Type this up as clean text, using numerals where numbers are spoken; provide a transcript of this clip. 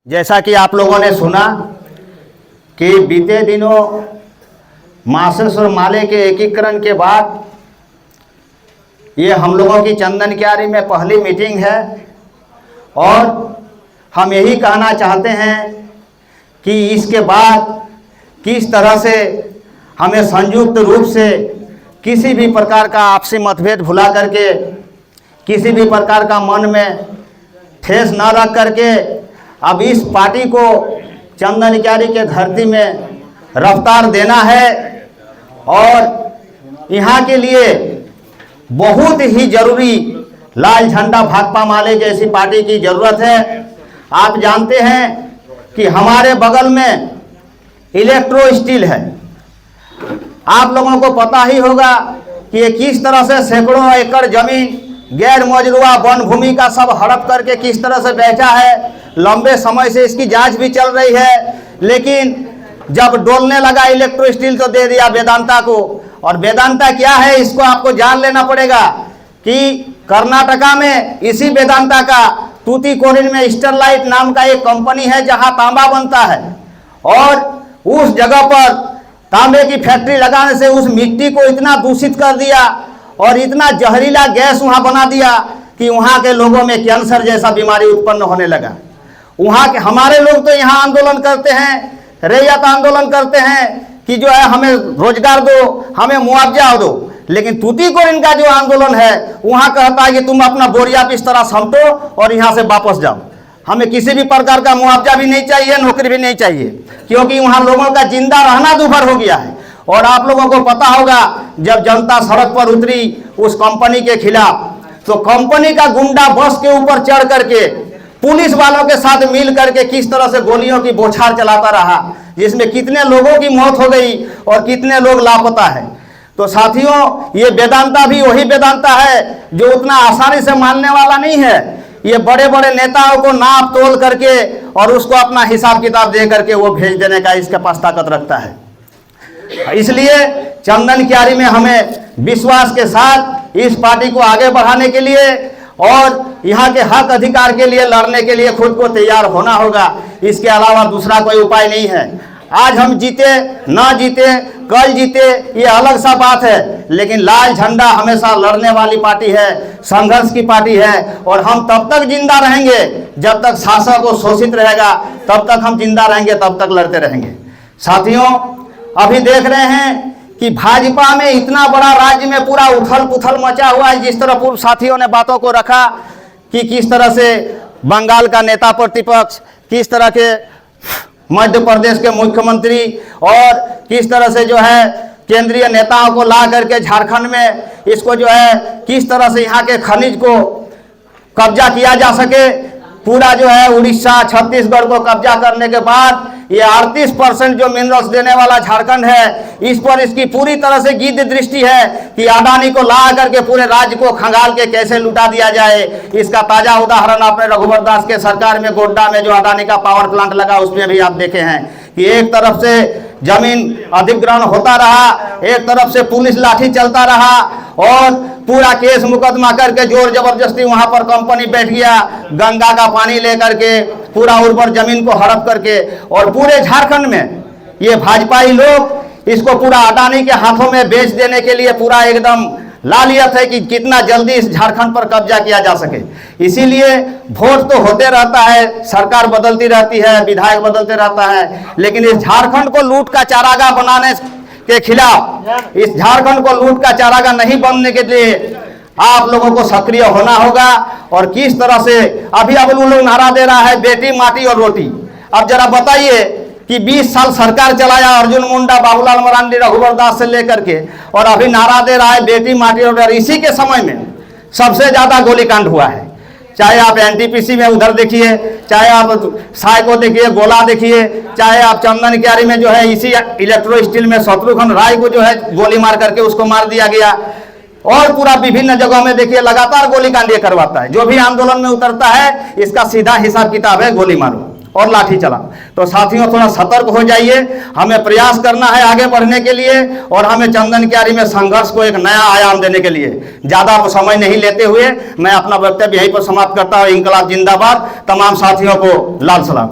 जैसा कि आप लोगों ने सुना कि बीते दिनों मासेस और माले के एकीकरण के बाद ये हम लोगों की चंदन क्यारी में पहली मीटिंग है और हम यही कहना चाहते हैं कि इसके बाद किस तरह से हमें संयुक्त रूप से किसी भी प्रकार का आपसी मतभेद भुला करके, किसी भी प्रकार का मन में ठेस न रख करके अब इस पार्टी को चंदन क्यारी के धरती में रफ्तार देना है। और यहाँ के लिए बहुत ही जरूरी लाल झंडा भाकपा माले जैसी पार्टी की ज़रूरत है। आप जानते हैं कि हमारे बगल में इलेक्ट्रो स्टील है। आप लोगों को पता ही होगा कि ये किस तरह से सैकड़ों एकड़ जमीन गैर मौजूदा वन भूमि का सब हड़प करके किस तरह से बैठा है। लंबे समय से इसकी जांच भी चल रही है, लेकिन जब डोलने लगा इलेक्ट्रो स्टील तो दे दिया वेदांता को। और वेदांता क्या है इसको आपको जान लेना पड़ेगा कि कर्नाटका में इसी वेदांता का तूतीकोरिन में स्टरलाइट नाम का एक कंपनी है जहां तांबा बनता है। और उस जगह पर तांबे की फैक्ट्री लगाने से उस मिट्टी को इतना दूषित कर दिया और इतना जहरीला गैस वहां बना दिया कि वहां के लोगों में कैंसर जैसा बीमारी उत्पन्न होने लगा। वहां के हमारे लोग तो यहाँ आंदोलन करते हैं, रैयत आंदोलन करते हैं कि जो है हमें रोजगार दो, हमें मुआवजा दो। लेकिन तूतीकोरिन का जो आंदोलन है वहां कहता है कि तुम अपना बोरिया बिस्तरा समेटो और यहाँ से वापस जाओ। हमें किसी भी प्रकार का मुआवजा भी नहीं चाहिए, नौकरी भी नहीं चाहिए, क्योंकि वहाँ लोगों का जिंदा रहना दूभर हो गया है। और आप लोगों को पता होगा जब जनता सड़क पर उतरी उस कंपनी के खिलाफ, तो कंपनी का गुंडा बस के ऊपर चढ़ करके पुलिस वालों के साथ मिल करके किस तरह से गोलियों की बौछार चलाता रहा, जिसमें कितने लोगों की मौत हो गई और कितने लोग लापता है। तो साथियों, ये वेदांता भी वही वेदांता है जो उतना आसानी से मानने वाला नहीं है। ये बड़े बड़े नेताओं को नाप तोल करके और उसको अपना हिसाब किताब दे करके वो भेज देने का इसके पास ताकत रखता है। इसलिए चंदन क्यारी में हमें विश्वास के साथ इस पार्टी को आगे बढ़ाने के लिए और यहाँ के हक अधिकार के लिए लड़ने के लिए खुद को तैयार होना होगा। इसके अलावा दूसरा कोई उपाय नहीं है। आज हम जीते ना जीते, कल जीते, ये अलग सा बात है, लेकिन लाल झंडा हमेशा लड़ने वाली पार्टी है, संघर्ष की पार्टी है। और हम तब तक जिंदा रहेंगे जब तक शासक को शोषित रहेगा, तब तक हम जिंदा रहेंगे, तब तक लड़ते रहेंगे। साथियों, अभी देख रहे हैं कि भाजपा में इतना बड़ा राज्य में पूरा उथल पुथल मचा हुआ है। जिस तरह पूर्व साथियों ने बातों को रखा कि किस तरह से बंगाल का नेता प्रतिपक्ष, किस तरह के मध्य प्रदेश के मुख्यमंत्री और किस तरह से जो है केंद्रीय नेताओं को ला करके झारखंड में इसको जो है किस तरह से यहाँ के खनिज को कब्जा किया जा सके। पूरा जो है उड़ीसा, छत्तीसगढ़ को कब्जा करने के बाद ये 38% जो मिनरल्स देने वाला झारखंड है, इस पर इसकी पूरी तरह से गिद्ध दृष्टि है कि अडानी को ला करके पूरे राज्य को खंगाल के कैसे लुटा दिया जाए। इसका ताजा उदाहरण आपने रघुवर दास के सरकार में गोड्डा में जो अडानी का पावर प्लांट लगा उसमें भी आप देखे हैं कि एक तरफ से जमीन अधिग्रहण होता रहा, एक तरफ से पुलिस लाठी चलता रहा और पूरा केस मुकदमा करके जोर जबरदस्ती वहां पर कंपनी बैठ गया, गंगा का पानी लेकर के पूरा उर्वर जमीन को हड़प करके। और पूरे झारखंड में ये भाजपाई लोग इसको पूरा अडानी के हाथों में बेच देने के लिए पूरा एकदम लालियत है कि कितना जल्दी इस झारखंड पर कब्जा किया जा सके। इसीलिए वोट तो होते रहता है, सरकार बदलती रहती है, विधायक बदलते रहता है, लेकिन इस झारखंड को लूट का चारागाह बनाने के खिलाफ, इस झारखंड को लूट का चारागाह नहीं बनने के लिए आप लोगों को सक्रिय होना होगा। और किस तरह से अभी अब लोग नारा दे रहा है बेटी माटी और रोटी। अब जरा बताइए कि 20 साल सरकार चलाया अर्जुन मुंडा, बाबूलाल मरांडी, रघुवर दास से लेकर के, और अभी नारा दे रहा है बेटी माटी और रोटी। इसी के समय में सबसे ज्यादा गोलीकांड हुआ है। चाहे आप एनटीपीसी में उधर देखिए, चाहे आप साय को देखिए, गोला देखिए, चाहे आप चंदन क्यारी में जो है इसी इलेक्ट्रो स्टील में शत्रुघ्न राय को जो है गोली मार करके उसको मार दिया गया। और पूरा विभिन्न जगहों में देखिए लगातार गोलीकांड ये करवाता है। जो भी आंदोलन में उतरता है इसका सीधा हिसाब किताब है गोली मारो और लाठी चलाओ। तो साथियों, थोड़ा सतर्क हो जाइए। हमें प्रयास करना है आगे बढ़ने के लिए और हमें चंदन क्यारी में संघर्ष को एक नया आयाम देने के लिए ज़्यादा समय नहीं लेते हुए मैं अपना वक्तव्य यहीं पर समाप्त करता हूँ। इंकलाब जिंदाबाद। तमाम साथियों को लाल सलाम।